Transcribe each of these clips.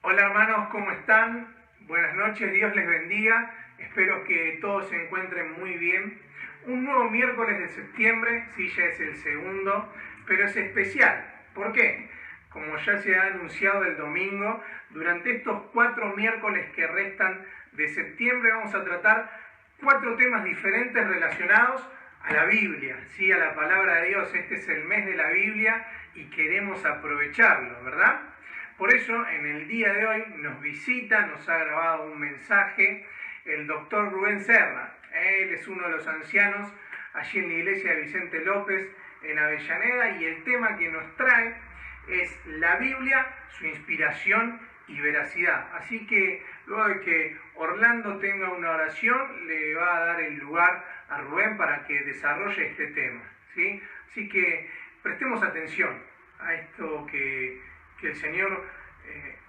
Hola hermanos, ¿cómo están? Buenas noches, Dios les bendiga. Espero que todos se encuentren muy bien. Un nuevo miércoles de septiembre, sí, ya es el segundo, pero es especial. ¿Por qué? Como ya se ha anunciado el domingo, durante estos 4 miércoles que restan de septiembre vamos a tratar 4 temas diferentes relacionados a la Biblia, ¿sí? A la palabra de Dios. Este es el mes de la Biblia y queremos aprovecharlo, ¿verdad? Por eso, en el día de hoy nos visita, nos ha grabado un mensaje el doctor Rubén Serra. Él es uno de los ancianos allí en la iglesia de Vicente López, en Avellaneda, y el tema que nos trae es la Biblia, su inspiración y veracidad. Así que luego de que Orlando tenga una oración, le va a dar el lugar a Rubén para que desarrolle este tema, ¿sí? Así que prestemos atención a esto que el Señor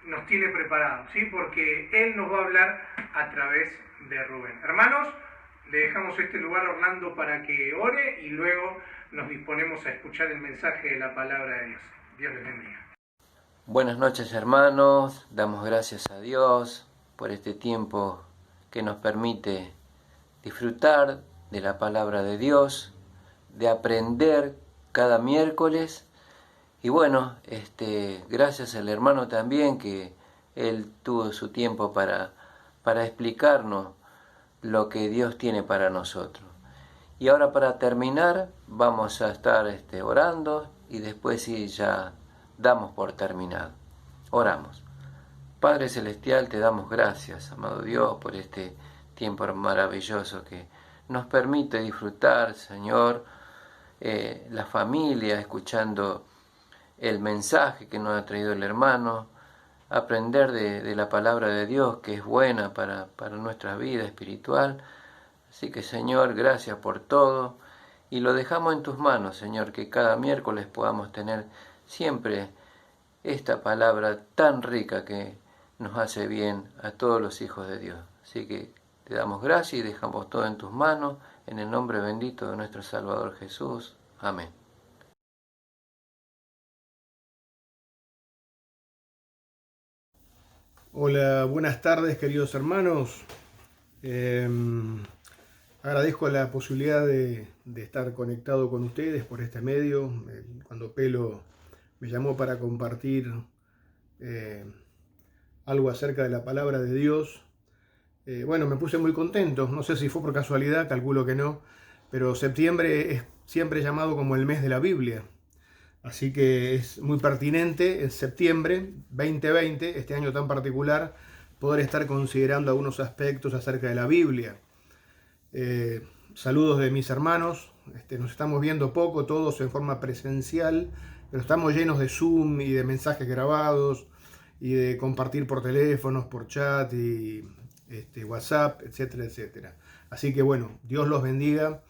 nos tiene preparado, ¿sí? Porque Él nos va a hablar a través de Rubén. Hermanos, le dejamos este lugar a Orlando para que ore y luego nos disponemos a escuchar el mensaje de la palabra de Dios. Dios les bendiga. Buenas noches, hermanos. Damos gracias a Dios por este tiempo que nos permite disfrutar de la palabra de Dios, de aprender cada miércoles. Y bueno, gracias al hermano también, que él tuvo su tiempo para explicarnos lo que Dios tiene para nosotros. Y ahora, para terminar, vamos a estar orando, y después sí ya damos por terminado. Oramos. Padre Celestial, te damos gracias, amado Dios, por este tiempo maravilloso que nos permite disfrutar, Señor, la familia, escuchando el mensaje que nos ha traído el hermano, aprender de la palabra de Dios, que es buena para nuestra vida espiritual. Así que, Señor, gracias por todo, y lo dejamos en tus manos, Señor, que cada miércoles podamos tener siempre esta palabra tan rica que nos hace bien a todos los hijos de Dios. Así que te damos gracias y dejamos todo en tus manos, en el nombre bendito de nuestro Salvador Jesús. Amén. Hola, buenas tardes, queridos hermanos. Agradezco la posibilidad de estar conectado con ustedes por este medio. Cuando Pelo me llamó para compartir algo acerca de la palabra de Dios, bueno, me puse muy contento. No sé si fue por casualidad, calculo que no, pero septiembre es siempre llamado como el mes de la Biblia. Así que es muy pertinente en septiembre 2020, este año tan particular, poder estar considerando algunos aspectos acerca de la Biblia. Saludos de mis hermanos. Nos estamos viendo poco, todos en forma presencial, pero estamos llenos de Zoom y de mensajes grabados y de compartir por teléfonos, por chat y WhatsApp, etcétera, etcétera. Así que bueno, Dios los bendiga.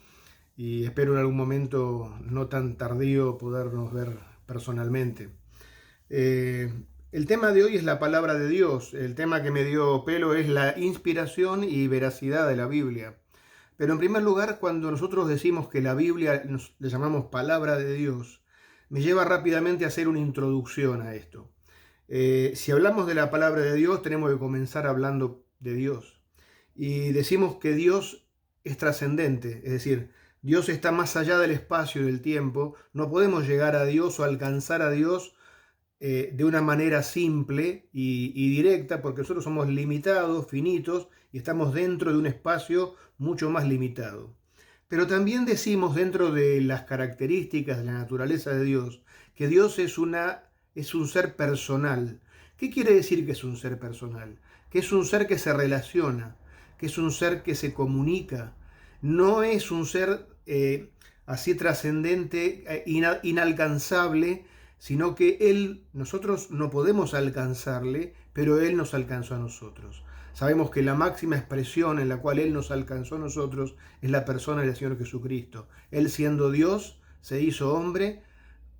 Y espero en algún momento no tan tardío podernos ver personalmente. El tema de hoy es la palabra de Dios. El tema que me dio Pelo es la inspiración y veracidad de la Biblia. Pero en primer lugar, cuando nosotros decimos que la Biblia le llamamos palabra de Dios, me lleva rápidamente a hacer una introducción a esto. Si hablamos de la palabra de Dios, tenemos que comenzar hablando de Dios. Y decimos que Dios es trascendente, es decir, Dios está más allá del espacio y del tiempo. No podemos llegar a Dios o alcanzar a Dios de una manera simple y directa, porque nosotros somos limitados, finitos, y estamos dentro de un espacio mucho más limitado. Pero también decimos, dentro de las características de la naturaleza de Dios, que Dios es un ser personal. ¿Qué quiere decir que es un ser personal? Que es un ser que se relaciona, que es un ser que se comunica. No es un ser así trascendente, inalcanzable, sino que nosotros no podemos alcanzarle, pero Él nos alcanzó a nosotros. Sabemos que la máxima expresión en la cual Él nos alcanzó a nosotros es la persona del Señor Jesucristo. Él, siendo Dios, se hizo hombre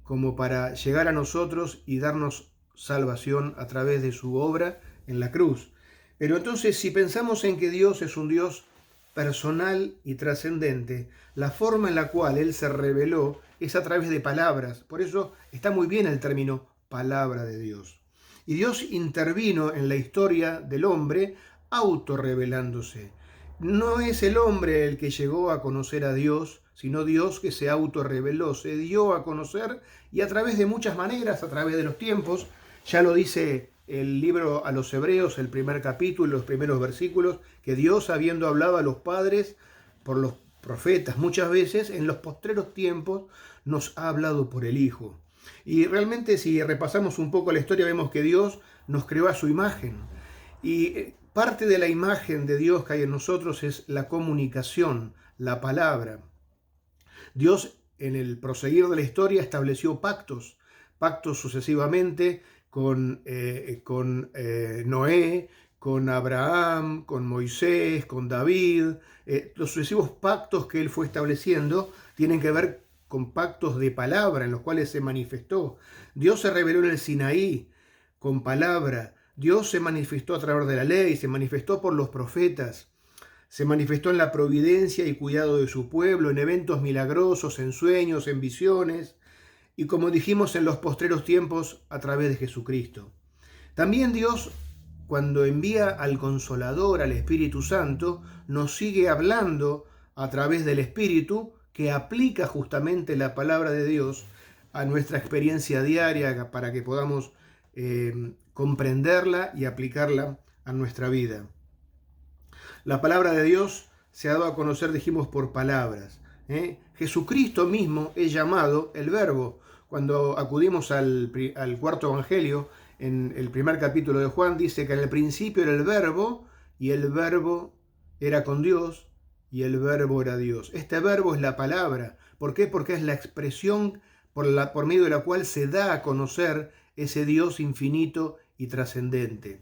como para llegar a nosotros y darnos salvación a través de su obra en la cruz. Pero entonces, si pensamos en que Dios es un Dios personal y trascendente, la forma en la cual Él se reveló es a través de palabras. Por eso está muy bien el término palabra de Dios. Y Dios intervino en la historia del hombre autorrevelándose. No es el hombre el que llegó a conocer a Dios, sino Dios que se autorreveló, se dio a conocer y a través de muchas maneras, a través de los tiempos. Ya lo dice el libro a los Hebreos, el primer capítulo, los primeros versículos, que Dios, habiendo hablado a los padres por los profetas muchas veces, en los postreros tiempos nos ha hablado por el Hijo. Y realmente, si repasamos un poco la historia, vemos que Dios nos creó a su imagen. Y parte de la imagen de Dios que hay en nosotros es la comunicación, la palabra. Dios, en el proseguir de la historia, estableció pactos sucesivamente con Noé, con Abraham, con Moisés, con David. Los sucesivos pactos que él fue estableciendo tienen que ver con pactos de palabra en los cuales se manifestó. Dios se reveló en el Sinaí con palabra. Dios se manifestó a través de la ley, se manifestó por los profetas, se manifestó en la providencia y cuidado de su pueblo, en eventos milagrosos, en sueños, en visiones, y como dijimos, en los postreros tiempos a través de Jesucristo. También Dios, cuando envía al Consolador, al Espíritu Santo, nos sigue hablando a través del Espíritu, que aplica justamente la palabra de Dios a nuestra experiencia diaria para que podamos comprenderla y aplicarla a nuestra vida. La palabra de Dios se ha dado a conocer, dijimos, por palabras. Jesucristo mismo es llamado el Verbo. Cuando acudimos al cuarto evangelio, en el primer capítulo de Juan, dice que en el principio era el Verbo, y el Verbo era con Dios, y el Verbo era Dios. Este Verbo es la palabra. ¿Por qué? Porque es la expresión por medio de la cual se da a conocer ese Dios infinito y trascendente.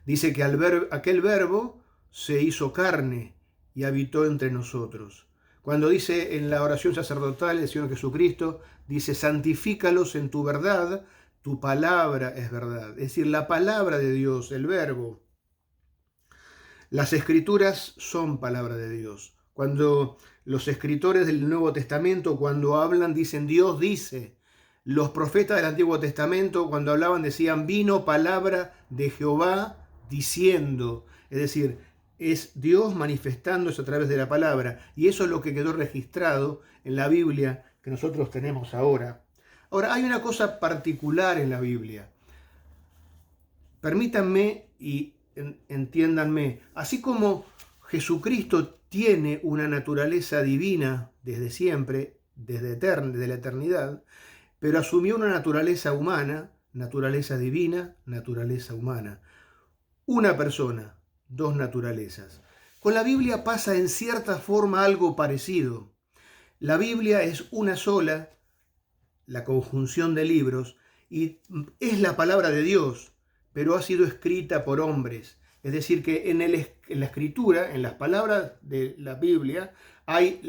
Dice que aquel Verbo se hizo carne y habitó entre nosotros. Cuando dice en la oración sacerdotal del Señor Jesucristo, dice: santifícalos en tu verdad, tu palabra es verdad. Es decir, la palabra de Dios, el Verbo. Las Escrituras son palabra de Dios. Cuando los escritores del Nuevo Testamento, cuando hablan, dicen Dios dice. Los profetas del Antiguo Testamento, cuando hablaban, decían vino palabra de Jehová diciendo. Es decir, es Dios manifestándose a través de la palabra. Y eso es lo que quedó registrado en la Biblia que nosotros tenemos ahora. Ahora, hay una cosa particular en la Biblia. Permítanme y entiéndanme, así como Jesucristo tiene una naturaleza divina desde siempre, desde la eternidad, pero asumió una naturaleza humana, naturaleza divina, naturaleza humana. Una persona, dos naturalezas. Con la Biblia pasa en cierta forma algo parecido. La Biblia es una sola, la conjunción de libros, y es la palabra de Dios, pero ha sido escrita por hombres. Es decir, que en la escritura, en las palabras de la Biblia, hay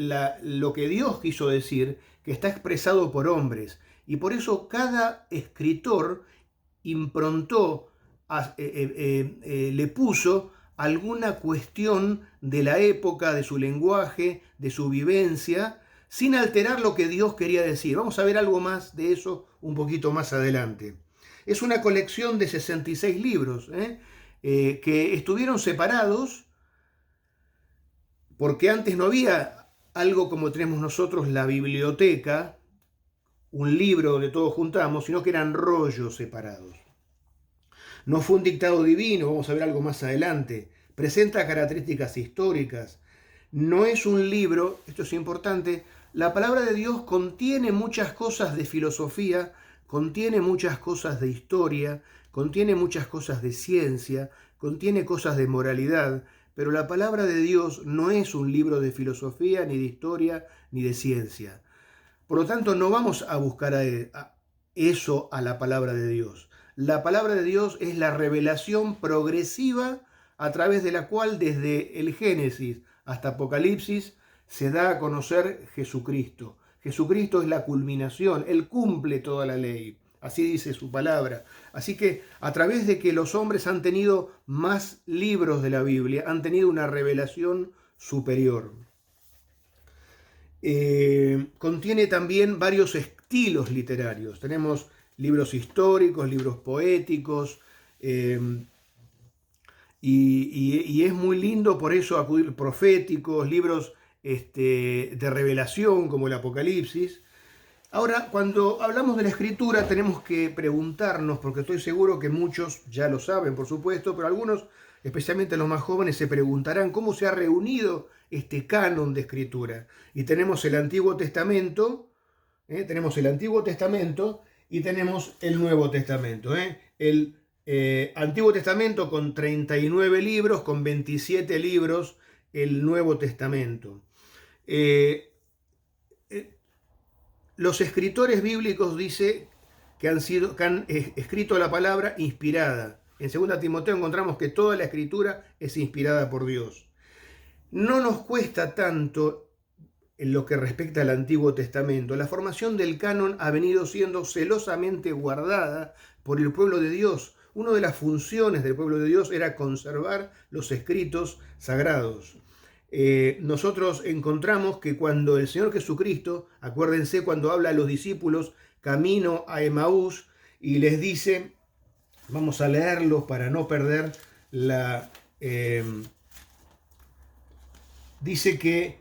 lo que Dios quiso decir, que está expresado por hombres. Y por eso cada escritor improntó, le puso alguna cuestión de la época, de su lenguaje, de su vivencia, sin alterar lo que Dios quería decir. Vamos a ver algo más de eso un poquito más adelante. Es una colección de 66 libros, que estuvieron separados porque antes no había algo como tenemos nosotros, la biblioteca, un libro donde todos juntamos, sino que eran rollos separados. No fue un dictado divino, vamos a ver algo más adelante. Presenta características históricas. No es un libro, esto es importante, la palabra de Dios contiene muchas cosas de filosofía, contiene muchas cosas de historia, contiene muchas cosas de ciencia, contiene cosas de moralidad, pero la palabra de Dios no es un libro de filosofía, ni de historia, ni de ciencia. Por lo tanto, no vamos a buscar eso a la palabra de Dios. La palabra de Dios es la revelación progresiva a través de la cual desde el Génesis hasta Apocalipsis se da a conocer Jesucristo. Jesucristo es la culminación, Él cumple toda la ley. Así dice su palabra. Así que a través de que los hombres han tenido más libros de la Biblia, han tenido una revelación superior. Contiene también varios estilos literarios. Tenemos libros históricos, libros poéticos, Y es muy lindo por eso acudir proféticos, libros de revelación como el Apocalipsis. Ahora, cuando hablamos de la escritura tenemos que preguntarnos, porque estoy seguro que muchos ya lo saben, por supuesto, pero algunos, especialmente los más jóvenes, se preguntarán cómo se ha reunido este canon de escritura. Y tenemos el Antiguo Testamento, tenemos el Antiguo Testamento y tenemos el Nuevo Testamento. El Antiguo Testamento con 39 libros, con 27 libros el Nuevo Testamento. Los escritores bíblicos dicen que han escrito la palabra inspirada. En 2 Timoteo encontramos que toda la escritura es inspirada por Dios. No nos cuesta tanto en lo que respecta al Antiguo Testamento. La formación del canon ha venido siendo celosamente guardada por el pueblo de Dios. Una de las funciones del pueblo de Dios era conservar los escritos sagrados. Nosotros encontramos que cuando el Señor Jesucristo, acuérdense cuando habla a los discípulos camino a Emaús y les dice, vamos a leerlos para no perder dice que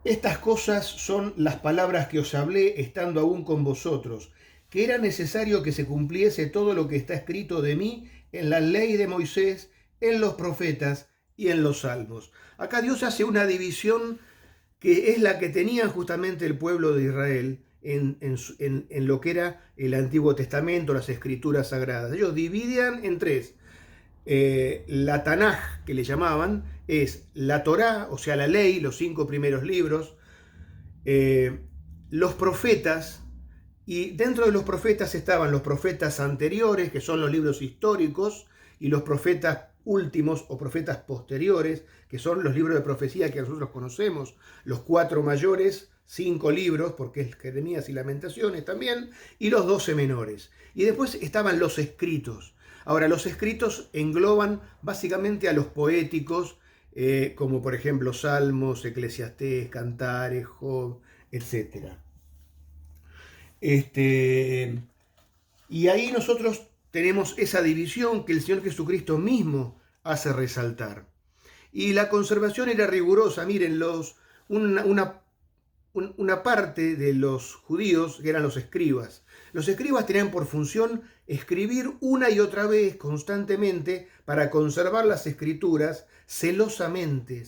estas cosas son las palabras que os hablé estando aún con vosotros, que era necesario que se cumpliese todo lo que está escrito de mí en la ley de Moisés, en los profetas y en los salmos. Acá Dios hace una división que es la que tenía justamente el pueblo de Israel en lo que era el Antiguo Testamento, las Escrituras Sagradas. Ellos dividían en tres. La Tanaj, que le llamaban, es la Torá, o sea, la ley, los 5 primeros libros, los profetas, y dentro de los profetas estaban los profetas anteriores, que son los libros históricos, y los profetas últimos o profetas posteriores, que son los libros de profecía que nosotros conocemos, los 4 mayores, 5 libros, porque es Jeremías y Lamentaciones también, y los 12 menores. Y después estaban los escritos. Ahora, los escritos engloban básicamente a los poéticos, como por ejemplo Salmos, Eclesiastés, Cantares, Job, etc. Y ahí nosotros tenemos esa división que el Señor Jesucristo mismo hace resaltar. Y la conservación era rigurosa. Miren, una parte de los judíos, que eran los escribas. Los escribas tenían por función escribir una y otra vez, constantemente, para conservar las escrituras celosamente.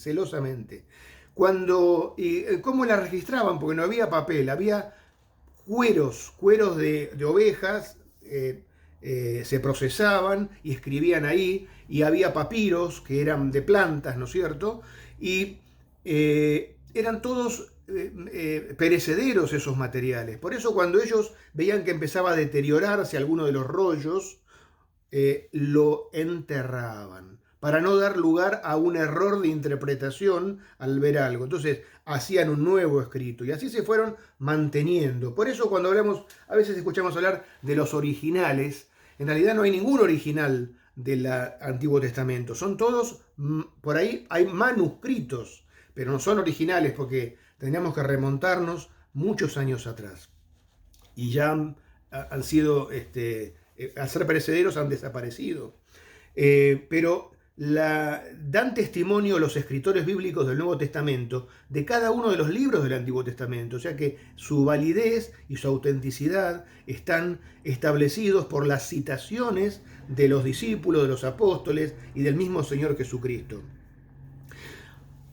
¿Cómo las registraban? Porque no había papel, había cueros de ovejas, se procesaban y escribían ahí, y había papiros que eran de plantas, ¿no es cierto? Y eran todos perecederos esos materiales. Por eso cuando ellos veían que empezaba a deteriorarse alguno de los rollos, lo enterraban, para no dar lugar a un error de interpretación al ver algo. Entonces hacían un nuevo escrito y así se fueron manteniendo. Por eso cuando hablamos, a veces escuchamos hablar de los originales, en realidad no hay ningún original del Antiguo Testamento. Son todos, por ahí hay manuscritos, pero no son originales porque teníamos que remontarnos muchos años atrás. Y ya han sido, al ser perecederos, han desaparecido. Pero dan testimonio los escritores bíblicos del Nuevo Testamento de cada uno de los libros del Antiguo Testamento, o sea que su validez y su autenticidad están establecidos por las citaciones de los discípulos, de los apóstoles y del mismo Señor Jesucristo.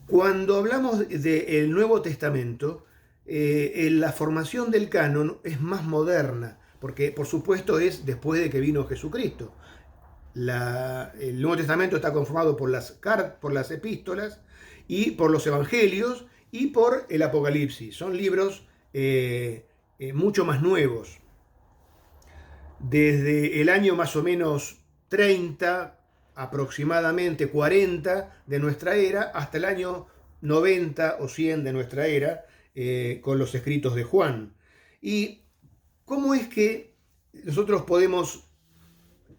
Cuando hablamos del Nuevo Testamento, la formación del canon es más moderna, porque por supuesto es después de que vino Jesucristo. El Nuevo Testamento está conformado por las epístolas y por los evangelios y por el Apocalipsis. Son libros mucho más nuevos. Desde el año más o menos 30, aproximadamente 40 de nuestra era, hasta el año 90 o 100 de nuestra era, con los escritos de Juan. ¿Y cómo es que nosotros podemos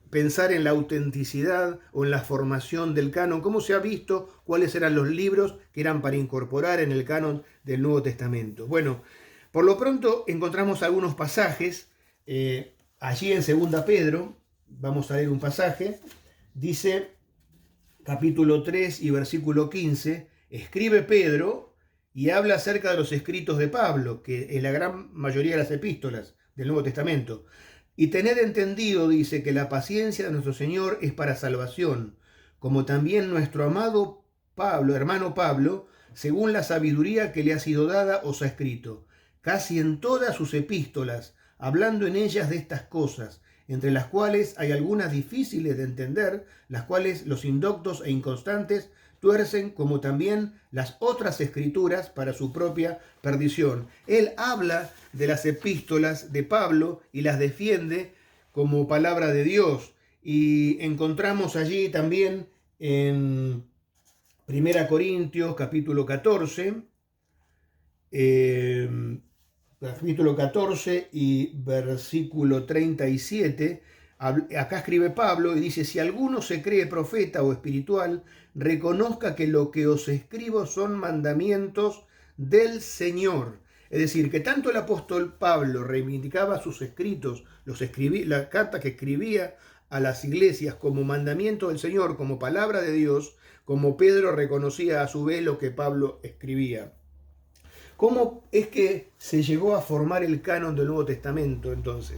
pensar en la autenticidad o en la formación del canon? ¿Cómo se ha visto cuáles eran los libros que eran para incorporar en el canon del Nuevo Testamento? Bueno, por lo pronto encontramos algunos pasajes allí en 2 Pedro, vamos a leer un pasaje. Dice, capítulo 3 y versículo 15, escribe Pedro y habla acerca de los escritos de Pablo, que es la gran mayoría de las epístolas del Nuevo Testamento. Y tened entendido, dice, que la paciencia de nuestro Señor es para salvación, como también nuestro amado Pablo, hermano Pablo, según la sabiduría que le ha sido dada, os ha escrito, casi en todas sus epístolas, hablando en ellas de estas cosas, entre las cuales hay algunas difíciles de entender, las cuales los indoctos e inconstantes tuercen, como también las otras escrituras para su propia perdición. Él habla de las epístolas de Pablo y las defiende como palabra de Dios. Y encontramos allí también en 1 Corintios capítulo 14, capítulo 14 y versículo 37, acá escribe Pablo y dice, si alguno se cree profeta o espiritual, reconozca que lo que os escribo son mandamientos del Señor. Es decir, que tanto el apóstol Pablo reivindicaba sus escritos, la carta que escribía a las iglesias como mandamiento del Señor, como palabra de Dios, como Pedro reconocía a su vez lo que Pablo escribía. ¿Cómo es que se llegó a formar el canon del Nuevo Testamento entonces?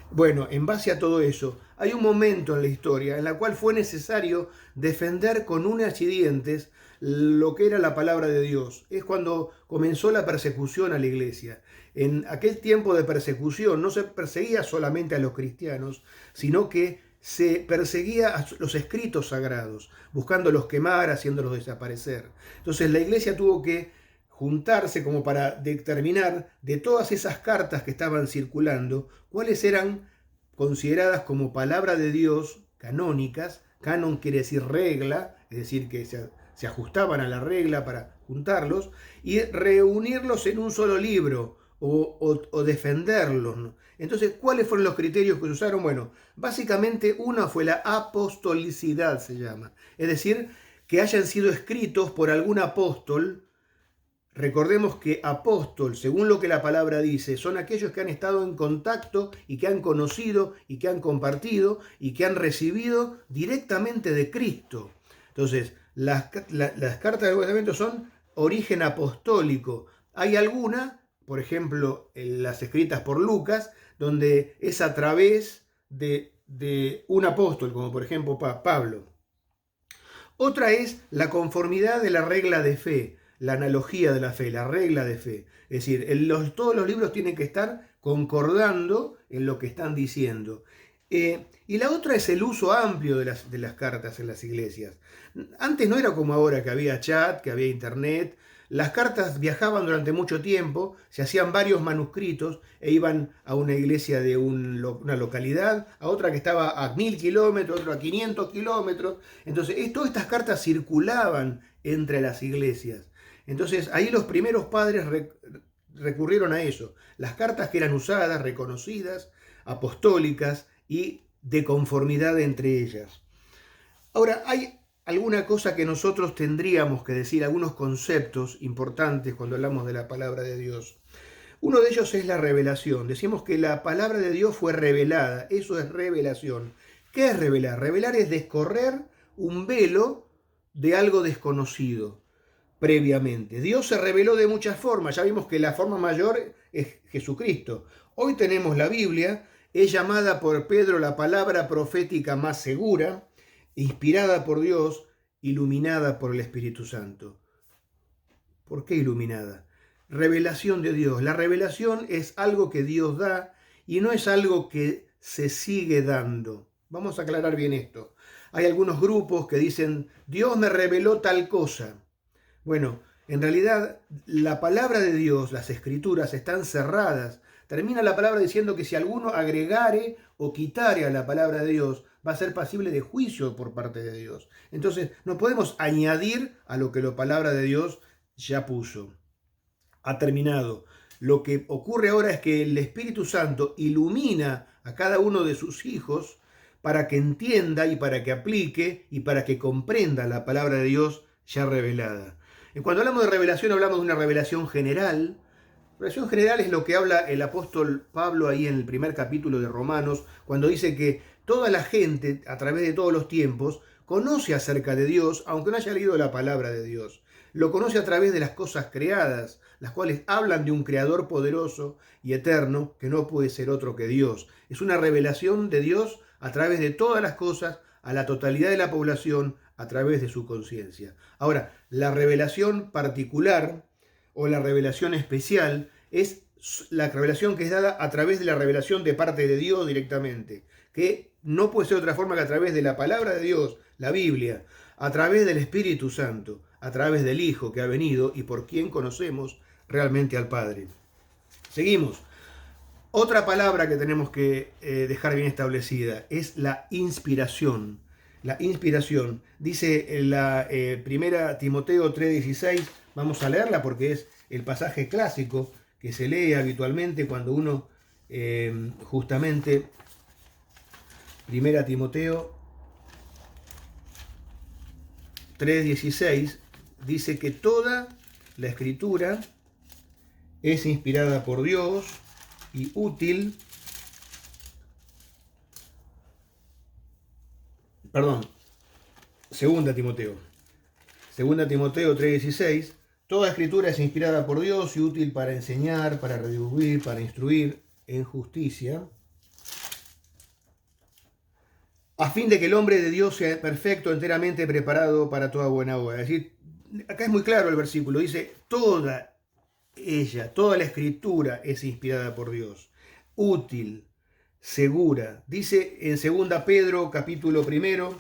Bueno, en base a todo eso, hay un momento en la historia en la cual fue necesario defender con uñas y dientes lo que era la palabra de Dios. Es cuando comenzó la persecución a la iglesia. En aquel tiempo de persecución no se perseguía solamente a los cristianos, sino que se perseguía a los escritos sagrados, buscándolos quemar, haciéndolos desaparecer. Entonces la iglesia tuvo que juntarse como para determinar de todas esas cartas que estaban circulando, cuáles eran consideradas como palabra de Dios canónicas. Canon quiere decir regla, es decir, que se ajustaban a la regla para juntarlos y reunirlos en un solo libro o defenderlos, ¿no? Entonces, ¿cuáles fueron los criterios que se usaron? Bueno, básicamente una fue la apostolicidad, se llama, es decir, que hayan sido escritos por algún apóstol. Recordemos que apóstol, según lo que la palabra dice, son aquellos que han estado en contacto y que han conocido y que han compartido y que han recibido directamente de Cristo. Entonces, las cartas del Nuevo Testamento son origen apostólico. Hay alguna, por ejemplo, las escritas por Lucas, donde es a través de un apóstol, como por ejemplo Pablo. Otra es la conformidad de la regla de fe. La analogía de la fe, la regla de fe. Es decir, todos los libros tienen que estar concordando en lo que están diciendo. Y la otra es el uso amplio de las cartas en las iglesias. Antes no era como ahora, que había chat, que había internet. Las cartas viajaban durante mucho tiempo, se hacían varios manuscritos e iban a una iglesia de una localidad, a otra que estaba a 1000 kilómetros, otra a 500 kilómetros. Entonces, todas estas cartas circulaban entre las iglesias. Entonces ahí los primeros padres recurrieron a eso, las cartas que eran usadas, reconocidas, apostólicas y de conformidad entre ellas. Ahora, hay alguna cosa que nosotros tendríamos que decir, algunos conceptos importantes cuando hablamos de la palabra de Dios. Uno de ellos es la revelación. Decimos que la palabra de Dios fue revelada, eso es revelación. ¿Qué es revelar? Revelar es descorrer un velo de algo desconocido previamente. Dios se reveló de muchas formas. Ya vimos que la forma mayor es Jesucristo. Hoy tenemos la Biblia, es llamada por Pedro la palabra profética más segura, inspirada por Dios, iluminada por el Espíritu Santo. ¿Por qué iluminada? Revelación de Dios. La revelación es algo que Dios da y no es algo que se sigue dando. Vamos a aclarar bien esto. Hay algunos grupos que dicen, Dios me reveló tal cosa. Bueno, en realidad la palabra de Dios, las escrituras están cerradas. Termina la palabra diciendo que si alguno agregare o quitare a la palabra de Dios, va a ser pasible de juicio por parte de Dios. Entonces, no podemos añadir a lo que la palabra de Dios ya puso. Ha terminado. Lo que ocurre ahora es que el Espíritu Santo ilumina a cada uno de sus hijos para que entienda y para que aplique y para que comprenda la palabra de Dios ya revelada. Cuando hablamos de revelación, hablamos de una revelación general. Revelación general es lo que habla el apóstol Pablo ahí en el primer capítulo de Romanos, cuando dice que toda la gente, a través de todos los tiempos, conoce acerca de Dios, aunque no haya leído la palabra de Dios. Lo conoce a través de las cosas creadas, las cuales hablan de un creador poderoso y eterno que no puede ser otro que Dios. Es una revelación de Dios a través de todas las cosas, a la totalidad de la población, a través de su conciencia. Ahora, la revelación particular o la revelación especial es la revelación que es dada a través de la revelación de parte de Dios directamente, que no puede ser de otra forma que a través de la palabra de Dios, la Biblia, a través del Espíritu Santo, a través del Hijo que ha venido y por quien conocemos realmente al Padre. Seguimos. Otra palabra que tenemos que dejar bien establecida es la inspiración. La inspiración, dice en la primera Timoteo 3:16, vamos a leerla porque es el pasaje clásico que se lee habitualmente cuando uno justamente, primera Timoteo 3:16, dice que toda la escritura es inspirada por Dios y útil, segunda Timoteo 3:16, toda escritura es inspirada por Dios y útil para enseñar, para redarguir, para instruir en justicia, a fin de que el hombre de Dios sea perfecto, enteramente preparado para toda buena obra. Es decir, acá es muy claro el versículo, dice, toda la escritura es inspirada por Dios, útil, segura. Dice en 2 Pedro capítulo 1,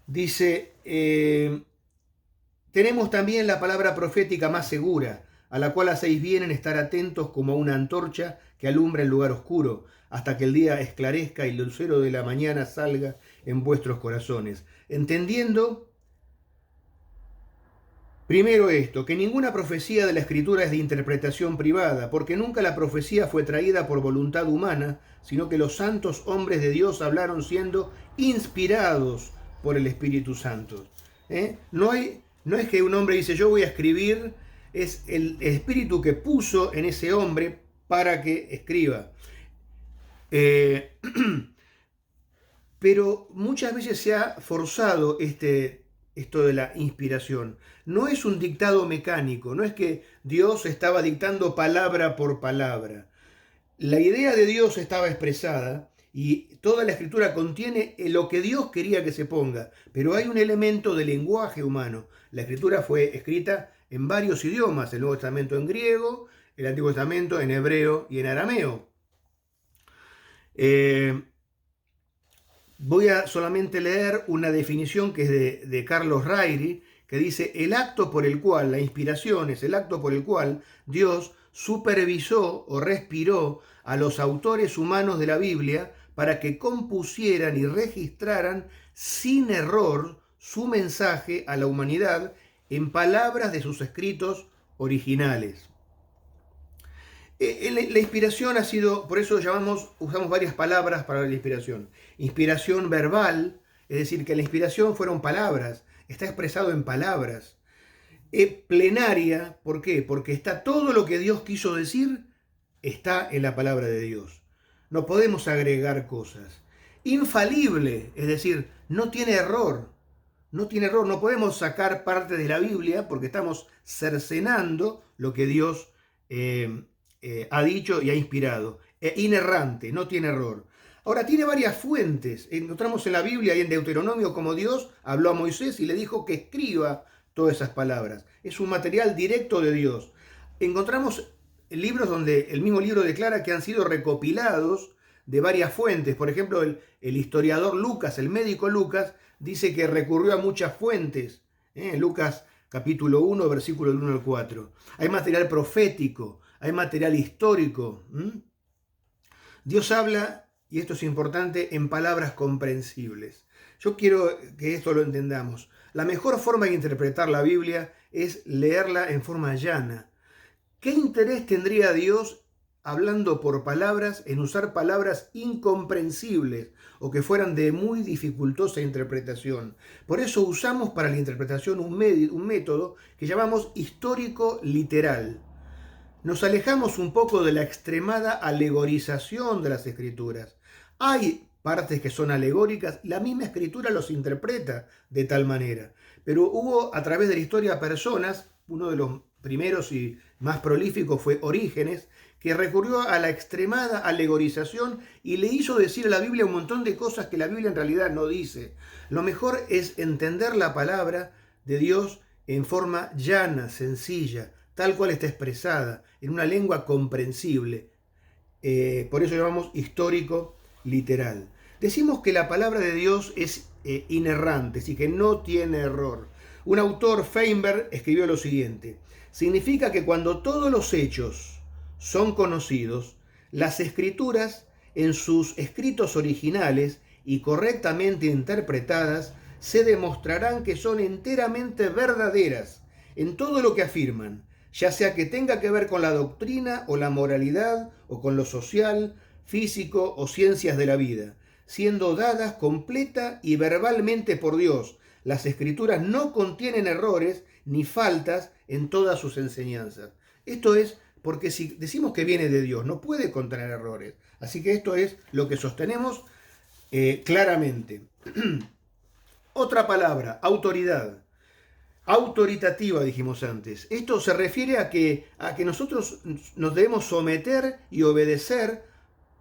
dice, tenemos también la palabra profética más segura, a la cual hacéis bien en estar atentos como a una antorcha que alumbra el lugar oscuro, hasta que el día esclarezca y el lucero de la mañana salga en vuestros corazones. Entendiendo, primero esto, que ninguna profecía de la Escritura es de interpretación privada, porque nunca la profecía fue traída por voluntad humana, sino que los santos hombres de Dios hablaron siendo inspirados por el Espíritu Santo. No es que un hombre dice, yo voy a escribir, es el Espíritu que puso en ese hombre para que escriba. Pero muchas veces se ha forzado esto de la inspiración. No es un dictado mecánico, no es que Dios estaba dictando palabra por palabra. La idea de Dios estaba expresada y toda la escritura contiene lo que Dios quería que se ponga, pero hay un elemento de lenguaje humano. La escritura fue escrita en varios idiomas, el Nuevo Testamento en griego, el Antiguo Testamento en hebreo y en arameo. Voy a solamente leer una definición que es de Carlos Rairi, que dice, la inspiración es el acto por el cual Dios supervisó o respiró a los autores humanos de la Biblia para que compusieran y registraran sin error su mensaje a la humanidad en palabras de sus escritos originales. La inspiración ha sido, por eso usamos varias palabras para la inspiración. Inspiración verbal, es decir, que la inspiración fueron palabras, está expresado en palabras. Plenaria, ¿por qué? Porque está todo lo que Dios quiso decir, está en la palabra de Dios. No podemos agregar cosas. Infalible, es decir, no tiene error. No podemos sacar parte de la Biblia porque estamos cercenando lo que Dios ha dicho y ha inspirado. Inerrante, no tiene error. Ahora, tiene varias fuentes. Encontramos en la Biblia y en Deuteronomio como Dios habló a Moisés y le dijo que escriba todas esas palabras. Es un material directo de Dios. Encontramos libros donde el mismo libro declara que han sido recopilados de varias fuentes. Por ejemplo, el historiador Lucas, el médico Lucas, dice que recurrió a muchas fuentes. Lucas capítulo 1, versículo 1 al 4. Hay material profético, hay material histórico. Dios habla, y esto es importante, en palabras comprensibles. Yo quiero que esto lo entendamos. La mejor forma de interpretar la Biblia es leerla en forma llana. ¿Qué interés tendría Dios hablando por palabras en usar palabras incomprensibles o que fueran de muy dificultosa interpretación? Por eso usamos para la interpretación un método que llamamos histórico literal. nos alejamos un poco de la extremada alegorización de las Escrituras. Hay partes que son alegóricas, la misma Escritura los interpreta de tal manera, pero hubo a través de la historia personas, uno de los primeros y más prolíficos fue Orígenes, que recurrió a la extremada alegorización y le hizo decir a la Biblia un montón de cosas que la Biblia en realidad no dice. Lo mejor es entender la palabra de Dios en forma llana, sencilla, tal cual está expresada, en una lengua comprensible. Por eso llamamos histórico literal. Decimos que la palabra de Dios es inerrante, así que no tiene error. Un autor, Feinberg, escribió lo siguiente: significa que cuando todos los hechos son conocidos, las escrituras, en sus escritos originales y correctamente interpretadas, se demostrarán que son enteramente verdaderas en todo lo que afirman, ya sea que tenga que ver con la doctrina o la moralidad o con lo social, físico o ciencias de la vida, siendo dadas completa y verbalmente por Dios. Las escrituras no contienen errores ni faltas en todas sus enseñanzas. Esto es porque si decimos que viene de Dios, no puede contener errores. Así que esto es lo que sostenemos claramente. Otra palabra, autoridad. Autoritativa, dijimos antes. Esto se refiere a que nosotros nos debemos someter y obedecer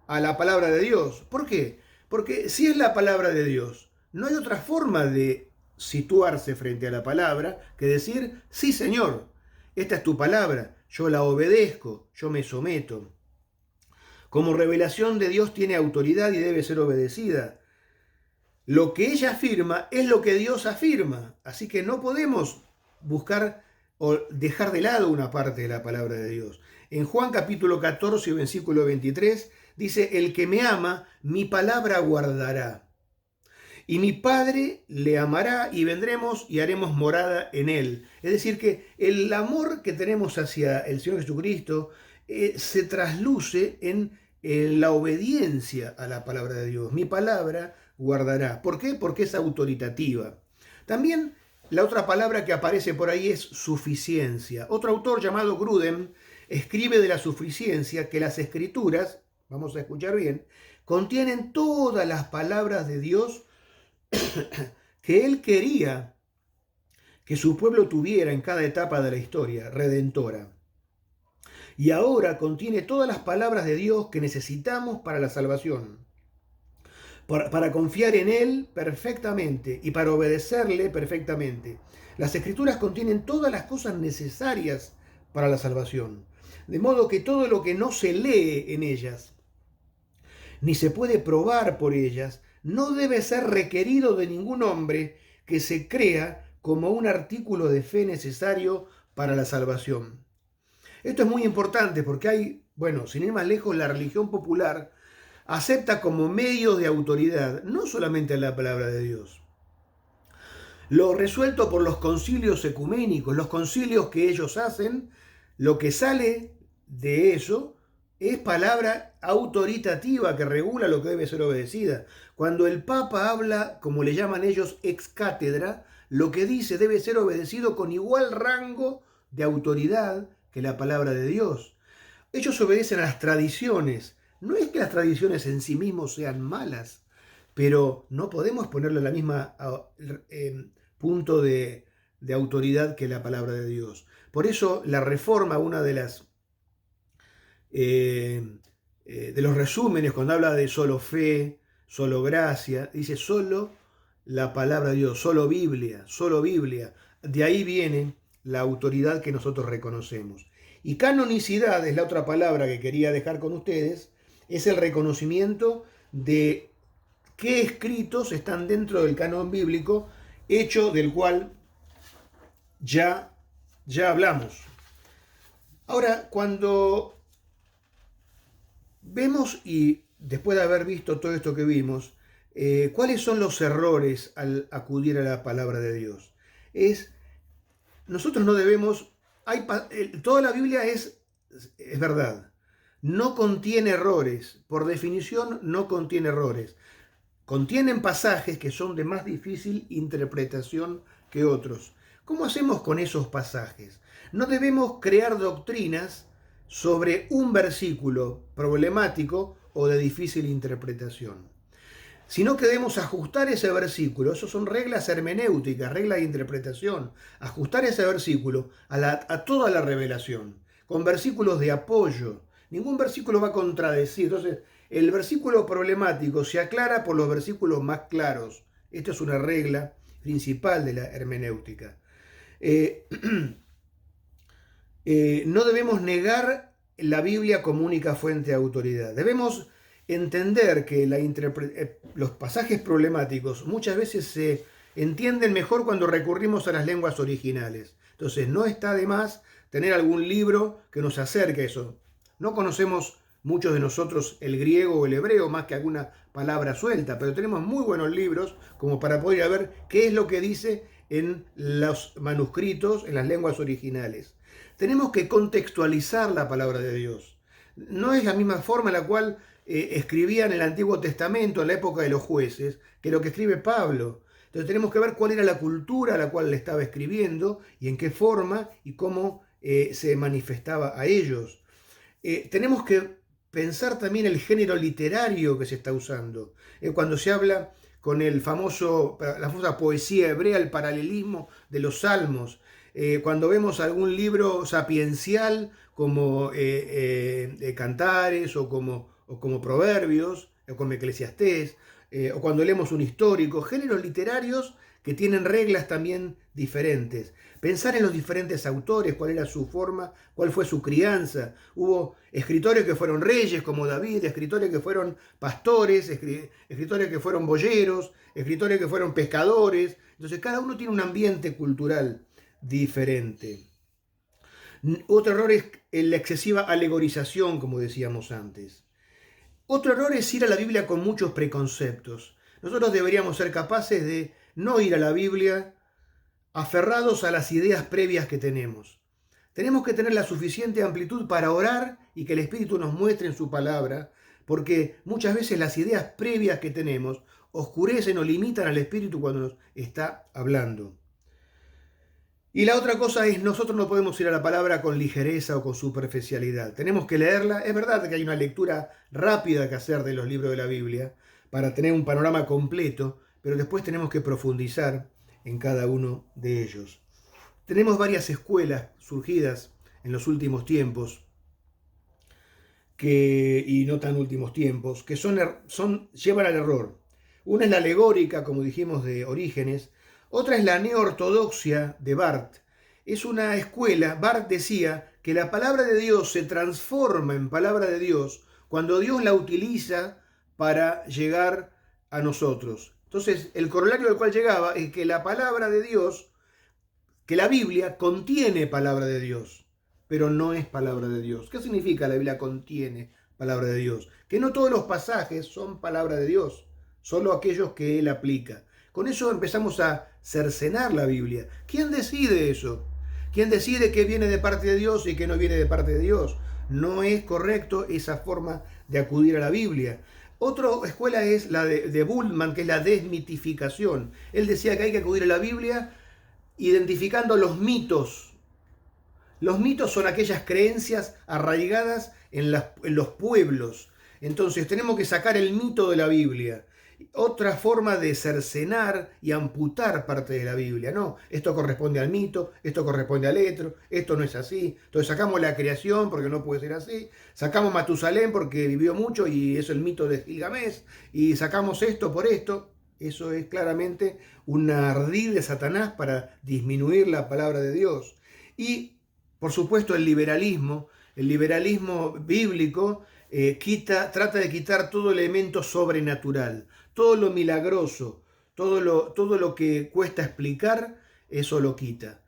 a la palabra de Dios. ¿Por qué? Porque si es la palabra de Dios, no hay otra forma de situarse frente a la palabra que decir: sí, Señor, esta es tu palabra, yo la obedezco, yo me someto. Como revelación de Dios tiene autoridad y debe ser obedecida. Lo que ella afirma es lo que Dios afirma, así que no podemos buscar o dejar de lado una parte de la palabra de Dios. En Juan capítulo 14, versículo 23, dice: el que me ama, mi palabra guardará. Y mi Padre le amará y vendremos y haremos morada en él. Es decir, que el amor que tenemos hacia el Señor Jesucristo se trasluce en la obediencia a la palabra de Dios. Mi palabra guardará. ¿Por qué? Porque es autoritativa. También la otra palabra que aparece por ahí es suficiencia. Otro autor llamado Grudem escribe de la suficiencia que las Escrituras, vamos a escuchar bien, contienen todas las palabras de Dios que Él quería que su pueblo tuviera en cada etapa de la historia redentora. Y ahora contiene todas las palabras de Dios que necesitamos para la salvación, para confiar en Él perfectamente y para obedecerle perfectamente. Las Escrituras contienen todas las cosas necesarias para la salvación, de modo que todo lo que no se lee en ellas, ni se puede probar por ellas, no debe ser requerido de ningún hombre que se crea como un artículo de fe necesario para la salvación. Esto es muy importante porque hay, sin ir más lejos, la religión popular acepta como medio de autoridad no solamente la palabra de Dios. Lo resuelto por los concilios ecuménicos, los concilios que ellos hacen, lo que sale de eso es palabra autoritativa que regula lo que debe ser obedecida. Cuando el Papa habla, como le llaman ellos, ex cátedra, lo que dice debe ser obedecido con igual rango de autoridad que la palabra de Dios. Ellos obedecen a las tradiciones. No es que las tradiciones en sí mismos sean malas, pero no podemos ponerle la misma punto de autoridad que la palabra de Dios. Por eso la Reforma, una de los resúmenes, cuando habla de solo fe, solo gracia, dice solo la palabra de Dios, solo Biblia, solo Biblia. De ahí viene la autoridad que nosotros reconocemos. Y canonicidad es la otra palabra que quería dejar con ustedes, es el reconocimiento de qué escritos están dentro del canon bíblico, hecho del cual ya hablamos. Ahora, cuando vemos, y después de haber visto todo esto que vimos, ¿cuáles son los errores al acudir a la palabra de Dios? Nosotros no debemos, toda la Biblia es verdad, no contiene errores, por definición no contiene errores. Contienen pasajes que son de más difícil interpretación que otros. ¿Cómo hacemos con esos pasajes? No debemos crear doctrinas sobre un versículo problemático o de difícil interpretación, sino que debemos ajustar ese versículo. Eso son reglas hermenéuticas, reglas de interpretación. Ajustar ese versículo a toda la revelación, con versículos de apoyo. Ningún versículo va a contradecir. Entonces, el versículo problemático se aclara por los versículos más claros. Esto es una regla principal de la hermenéutica. No debemos negar la Biblia como única fuente de autoridad. Debemos entender que los pasajes problemáticos muchas veces se entienden mejor cuando recurrimos a las lenguas originales. Entonces, no está de más tener algún libro que nos acerque a eso. No conocemos muchos de nosotros el griego o el hebreo más que alguna palabra suelta, pero tenemos muy buenos libros como para poder ir a ver qué es lo que dice en los manuscritos, en las lenguas originales. Tenemos que contextualizar la palabra de Dios. No es la misma forma en la cual escribían el Antiguo Testamento en la época de los jueces que lo que escribe Pablo. Entonces tenemos que ver cuál era la cultura a la cual le estaba escribiendo y en qué forma y cómo se manifestaba a ellos. Tenemos que pensar también el género literario que se está usando. Cuando se habla con la famosa poesía hebrea, el paralelismo de los salmos, cuando vemos algún libro sapiencial como Cantares o como Proverbios, o como Eclesiastés, o cuando leemos un histórico, géneros literarios que tienen reglas también diferentes. Pensar en los diferentes autores, cuál era su forma, cuál fue su crianza. Hubo escritores que fueron reyes como David, escritores que fueron pastores, escritores que fueron boyeros, escritores que fueron pescadores. Entonces cada uno tiene un ambiente cultural diferente. Otro error es la excesiva alegorización, como decíamos antes. Otro error es ir a la Biblia con muchos preconceptos. Nosotros deberíamos ser capaces de no ir a la Biblia aferrados a las ideas previas que tenemos. Tenemos que tener la suficiente amplitud para orar y que el Espíritu nos muestre en su palabra, porque muchas veces las ideas previas que tenemos oscurecen o limitan al Espíritu cuando nos está hablando. Y la otra cosa es, nosotros no podemos ir a la palabra con ligereza o con superficialidad. Tenemos que leerla. Es verdad que hay una lectura rápida que hacer de los libros de la Biblia para tener un panorama completo, pero después tenemos que profundizar en cada uno de ellos. Tenemos varias escuelas surgidas en los últimos tiempos, y no tan últimos tiempos, que llevan al error. Una es la alegórica, como dijimos, de Orígenes. Otra es la neortodoxia de Barth. Es una escuela, Barth decía que la palabra de Dios se transforma en palabra de Dios cuando Dios la utiliza para llegar a nosotros. Entonces, el corolario al cual llegaba es que la palabra de Dios, que la Biblia contiene palabra de Dios, pero no es palabra de Dios. ¿Qué significa la Biblia contiene palabra de Dios? Que no todos los pasajes son palabra de Dios, solo aquellos que Él aplica. Con eso empezamos a cercenar la Biblia. ¿Quién decide eso? ¿Quién decide qué viene de parte de Dios y qué no viene de parte de Dios? No es correcto esa forma de acudir a la Biblia. Otra escuela es la de Bultmann, que es la desmitificación. Él decía que hay que acudir a la Biblia identificando los mitos. Los mitos son aquellas creencias arraigadas en los pueblos. Entonces tenemos que sacar el mito de la Biblia. Otra forma de cercenar y amputar parte de la Biblia. No, esto corresponde al mito, esto corresponde al otro, esto no es así. Entonces sacamos la creación porque no puede ser así, sacamos Matusalén porque vivió mucho y es el mito de Gilgamesh, y sacamos esto por esto. Eso es claramente un ardid de Satanás para disminuir la palabra de Dios. Y, por supuesto, el liberalismo bíblico trata de quitar todo elemento sobrenatural, todo lo milagroso, todo lo que cuesta explicar, eso lo quita.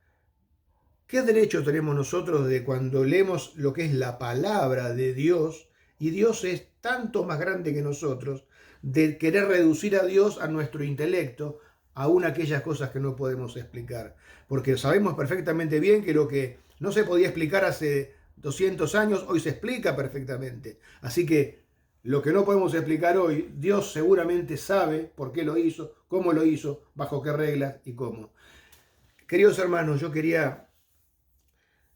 ¿Qué derecho tenemos nosotros de cuando leemos lo que es la palabra de Dios, y Dios es tanto más grande que nosotros, de querer reducir a Dios a nuestro intelecto, aún aquellas cosas que no podemos explicar? Porque sabemos perfectamente bien que lo que no se podía explicar hace 200 años, hoy se explica perfectamente. Así que lo que no podemos explicar hoy, Dios seguramente sabe por qué lo hizo, cómo lo hizo, bajo qué reglas y cómo. Queridos hermanos, yo quería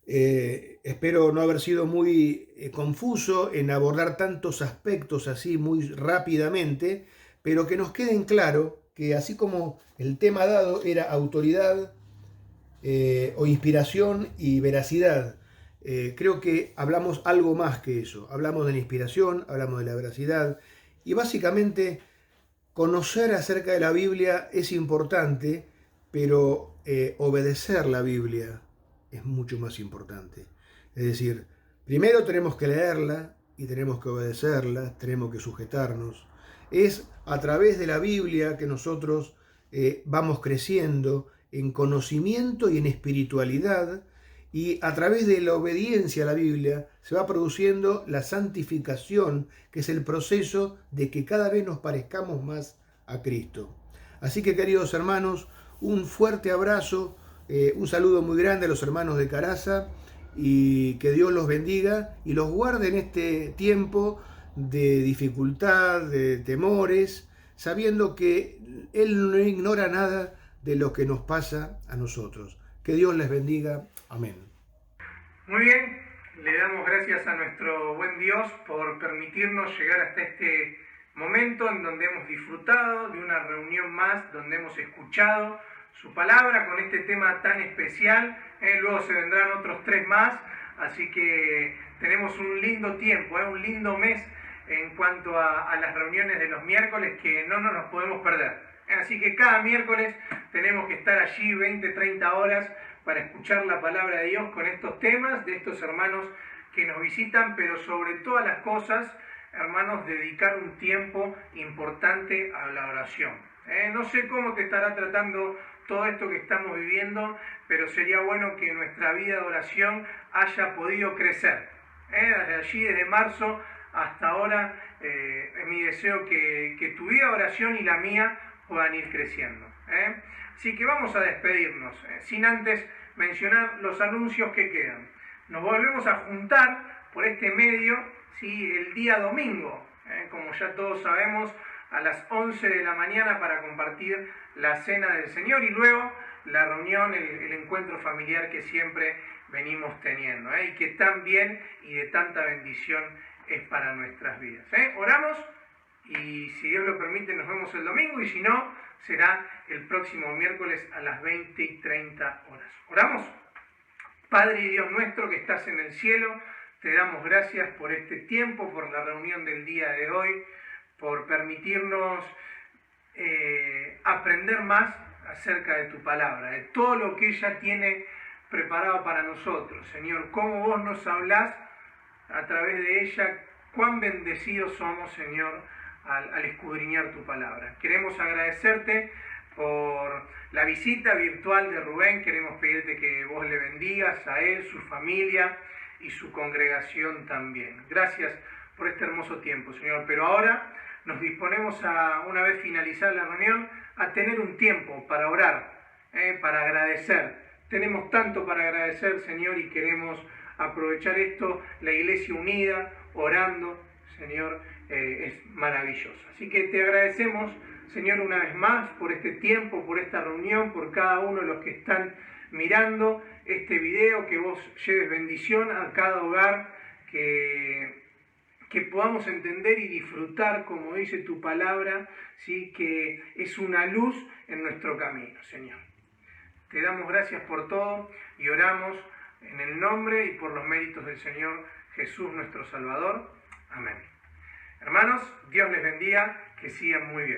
Espero no haber sido muy confuso en abordar tantos aspectos así muy rápidamente, pero que nos quede en claro que así como el tema dado era autoridad o inspiración y veracidad, creo que hablamos algo más que eso. Hablamos de la inspiración, hablamos de la veracidad y básicamente conocer acerca de la Biblia es importante, pero obedecer la Biblia es mucho más importante. Es decir, primero tenemos que leerla y tenemos que obedecerla, tenemos que sujetarnos. Es a través de la Biblia que nosotros vamos creciendo en conocimiento y en espiritualidad, y a través de la obediencia a la Biblia se va produciendo la santificación, que es el proceso de que cada vez nos parezcamos más a Cristo. Así que, queridos hermanos, un fuerte abrazo, un saludo muy grande a los hermanos de Caraza, y que Dios los bendiga y los guarde en este tiempo de dificultad, de temores, sabiendo que Él no ignora nada de lo que nos pasa a nosotros. Que Dios les bendiga. Amén. Muy bien, le damos gracias a nuestro buen Dios por permitirnos llegar hasta este momento en donde hemos disfrutado de una reunión más, donde hemos escuchado su palabra con este tema tan especial. Luego se vendrán otros 3 más, así que tenemos un lindo tiempo, un lindo mes en cuanto a las reuniones de los miércoles que no nos podemos perder. Así que cada miércoles tenemos que estar allí 20-30 horas para escuchar la palabra de Dios con estos temas de estos hermanos que nos visitan, pero sobre todas las cosas, hermanos, dedicar un tiempo importante a la oración. No sé cómo te estará tratando todo esto que estamos viviendo, pero sería bueno que nuestra vida de oración haya podido crecer. Desde allí, desde marzo hasta ahora, es mi deseo que tu vida de oración y la mía puedan ir creciendo. Así que vamos a despedirnos, sin antes mencionar los anuncios que quedan. Nos volvemos a juntar por este medio, ¿sí?, el día domingo, como ya todos sabemos, a las 11 de la mañana para compartir la cena del Señor y luego la reunión, el encuentro familiar que siempre venimos teniendo, y que tan bien y de tanta bendición es para nuestras vidas. Oramos y si Dios lo permite nos vemos el domingo, y si no, será el próximo miércoles a las 20:30 horas. ¿Oramos? Padre y Dios nuestro que estás en el cielo, te damos gracias por este tiempo, por la reunión del día de hoy, por permitirnos aprender más acerca de tu palabra, de todo lo que ella tiene preparado para nosotros. Señor, cómo vos nos hablás a través de ella, cuán bendecidos somos, Señor, al escudriñar tu palabra. Queremos agradecerte por la visita virtual de Rubén, queremos pedirte que vos le bendigas a él, su familia y su congregación también. Gracias por este hermoso tiempo, Señor, pero ahora nos disponemos a, una vez finalizada la reunión, a tener un tiempo para orar, para agradecer. Tenemos tanto para agradecer, Señor, y queremos aprovechar esto, la iglesia unida, orando, Señor, es maravilloso. Así que te agradecemos, Señor, una vez más por este tiempo, por esta reunión, por cada uno de los que están mirando este video, que vos lleves bendición a cada hogar, que podamos entender y disfrutar, como dice tu palabra, ¿sí?, que es una luz en nuestro camino, Señor. Te damos gracias por todo y oramos en el nombre y por los méritos del Señor Jesús, nuestro Salvador. Amén. Hermanos, Dios les bendiga, que sigan muy bien.